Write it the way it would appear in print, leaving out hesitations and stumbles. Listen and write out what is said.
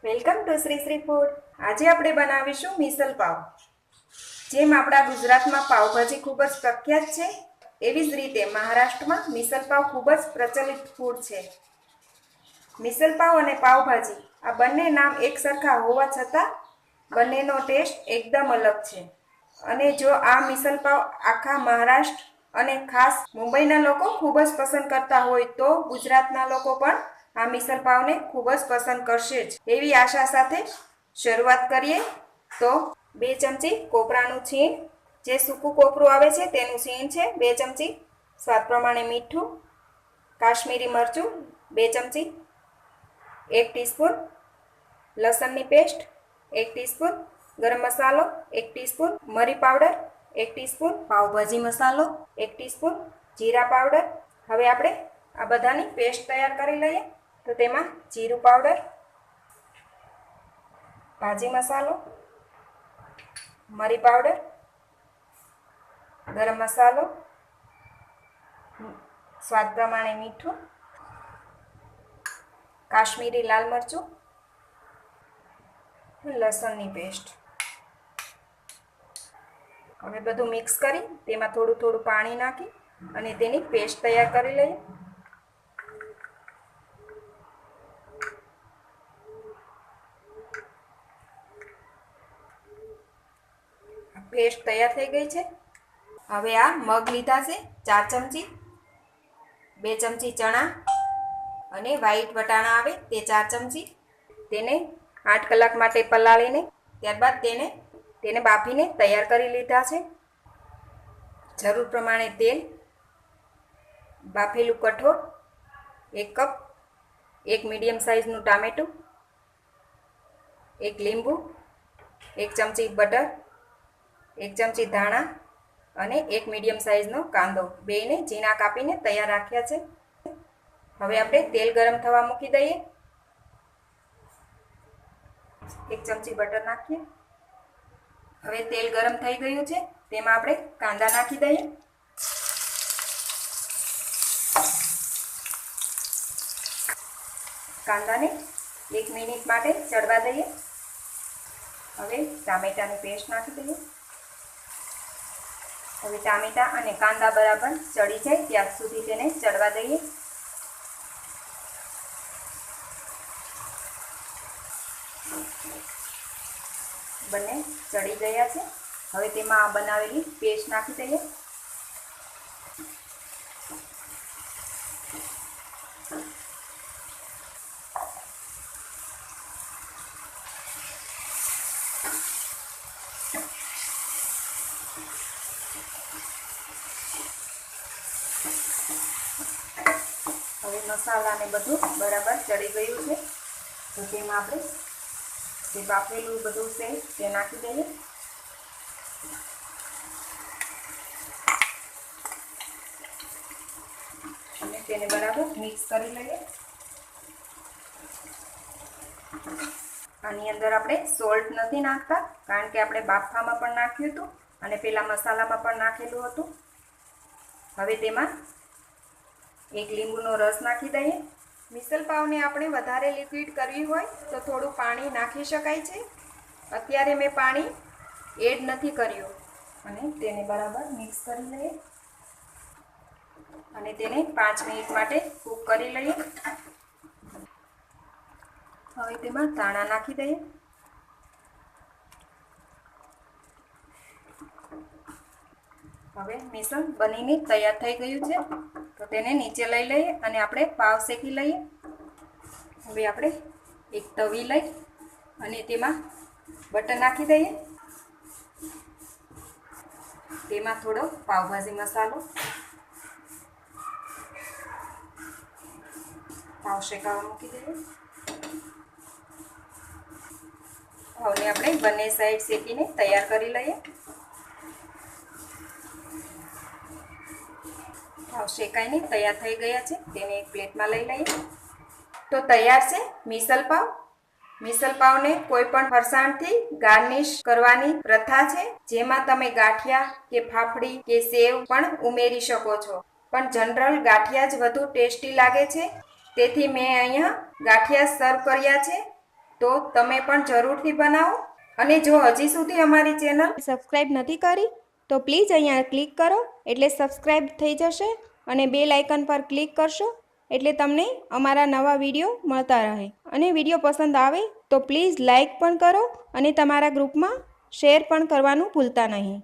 Welcome to Shri Shri food. આજે આપણે બનાવીશું મિસલ પાવ. જેમ આપણા ગુજરાતમાં પાવભાજી ખૂબ જ પ્રખ્યાત છે, એવી જ રીતે મહારાષ્ટ્રમાં મિસલ પાવ ખૂબ જ પ્રચલિત ફૂડ છે. મિસલ પાવ અને પાવભાજી આ બંને નામ એક સરખા હોવા છતાં બંનેનો ટેસ્ટ એકદમ અલગ છે. અને જો આ મિસલ પાવ આખા મહારાષ્ટ્ર અને ખાસ મુંબઈના લોકો ખૂબ જ પસંદ કરતા હોય તો ગુજરાતના લોકો પણ આ મિસલ પાવને ખૂબ જ પસંદ કરશે જ એવી આશા સાથે શરૂઆત કરીએ. તો 2 ચમચી કોપરાનું છીણ, જે સૂકું કોપરું આવે છે તેનું છીણ છે 2 ચમચી, સ્વાદ પ્રમાણે મીઠું, કાશ્મીરી મરચું 2 ચમચી, 1 ટીસ્પૂન લસણની પેસ્ટ, 1 ટીસ્પૂન ગરમ મસાલો, 1 ટીસ્પૂન મરી પાવડર, 1 ટીસ્પૂન પાવભાજી મસાલો, 1 ટીસ્પૂન જીરા પાવડર. હવે આપણે આ બધાની પેસ્ટ તૈયાર કરી લઈએ. તો તેમાં જીરું પાવડર, ભાજી મસાલો, મરી પાવડર, ગરમ મસાલો, સ્વાદ પ્રમાણે મીઠું, કાશ્મીરી લાલ મરચું, લસણની પેસ્ટ. હવે બધું મિક્સ કરી તેમાં થોડું થોડું પાણી નાખી અને તેની પેસ્ટ તૈયાર કરી લઈએ. પેસ્ટ તૈયાર થઈ ગઈ છે. હવે આ મગ લીધા છે 4 ચમચી, 2 ચમચી ચણા અને વ્હાઈટ વટાણા આવે તે 4 ચમચી. તેને 8 કલાક માટે પલાળીને ત્યારબાદ તેને બાફીને તૈયાર કરી લીધા છે. જરૂર પ્રમાણે તેલ, બાફેલું કઠોળ 1 કપ, 1 મીડિયમ સાઇઝનું ટામેટું, 1 લીંબુ, 1 ચમચી બટર, 1 ચમચી ધાણા અને 1 મીડિયમ સાઇઝનો કાંદો, બેયને ઝીણા કાપીને તૈયાર રાખ્યા છે. હવે આપણે તેલ ગરમ થવા મૂકી દઈએ. 1 ચમચી બટર નાખીએ. હવે તેલ ગરમ થઈ ગયું છે, તેમાં આપણે કાંદા નાખી દઈએ. કાંદાને 1 મિનિટ માટે ચડવા દઈએ. હવે ટામેટાની પેસ્ટ નાખી દઈએ. હવે ટામેટા અને કાંદા બરાબર ચડી જાય ત્યાં સુધી તેને ચડવા દઈએ. બંને ચડી ગયા છે. હવે તેમાં આ બનાવેલી પેસ્ટ નાખી દઈએ. હવે મસાલાને બધું બરાબર ચડી ગયું છે. તો તેમાં આપણે જે બાફેલું બધું છે તે નાખી દઈએ. અને તેને બરાબર મિક્સ કરી લઈએ. આની અંદર આપણે સોલ્ટ નથી નાખતા, કારણ કે આપણે બાફવામાં પણ નાખ્યું હતું અને પેલા મસાલામાં પણ નાખેલું હતું. હવે તેમાં 1 લીંબુનો રસ નાખી દઈએ. મિસલ પાવને આપણે વધારે લિક્વિડ કરવી હોય તો થોડું પાણી નાખી શકાય છે. અત્યારે મેં પાણી એડ નથી કર્યું. અને તેને બરાબર મિક્સ કરી લઈએ અને તેને 5 મિનિટ માટે કૂક કરી લઈએ. હવે તેમાં ધાણા નાખી દઈએ. હવે મિશ્રણ બનીને તૈયાર થઈ ગયું છે. તો તેને નીચે લઈ લઈએ અને આપણે પાવ શેકી લઈએ. હવે આપણે એક તવી લઈ અને તેમાં બટર નાખી દઈએ. તેમાં થોડો પાવભાજી મસાલો, પાવ શેકાવા મૂકી દઈએ. હવે આપણે બંને સાઈડ શેકીને તૈયાર કરી લઈએ. પાવ શેકાઈને તૈયાર થઈ ગયા છે. તેને એક પ્લેટમાં લઈ લઈએ. તો તૈયાર છે મિસલ પાવ. મિસલ પાવને કોઈ પણ ફરસાણથી ગાર્નિશ કરવાની પ્રથા છે, જેમાં તમે ગાંઠિયા કે ફાફડી કે સેવ પણ ઉમેરી શકો છો. પણ જનરલ ગાંઠિયા જ વધુ ટેસ્ટી લાગે છે, તેથી મેં અહીંયા ગાંઠિયા સર્વ કર્યા છે. તો તમે પણ જરૂરથી બનાવો. અને જો હજી સુધી અમારી ચેનલ સબસ્ક્રાઈબ નથી કરી તો પ્લીઝ અહીંયા ક્લિક કરો એટલે સબસ્ક્રાઈબ થઈ જશે અને બેલ આઇકન પર ક્લિક કરશો એટલે તમને અમારા નવા વિડીયો મળતા રહે. અને વિડીયો પસંદ આવે તો પ્લીઝ લાઈક પણ કરો અને તમારા ગ્રુપમાં શેર પણ કરવાનું ભૂલતા નહીં.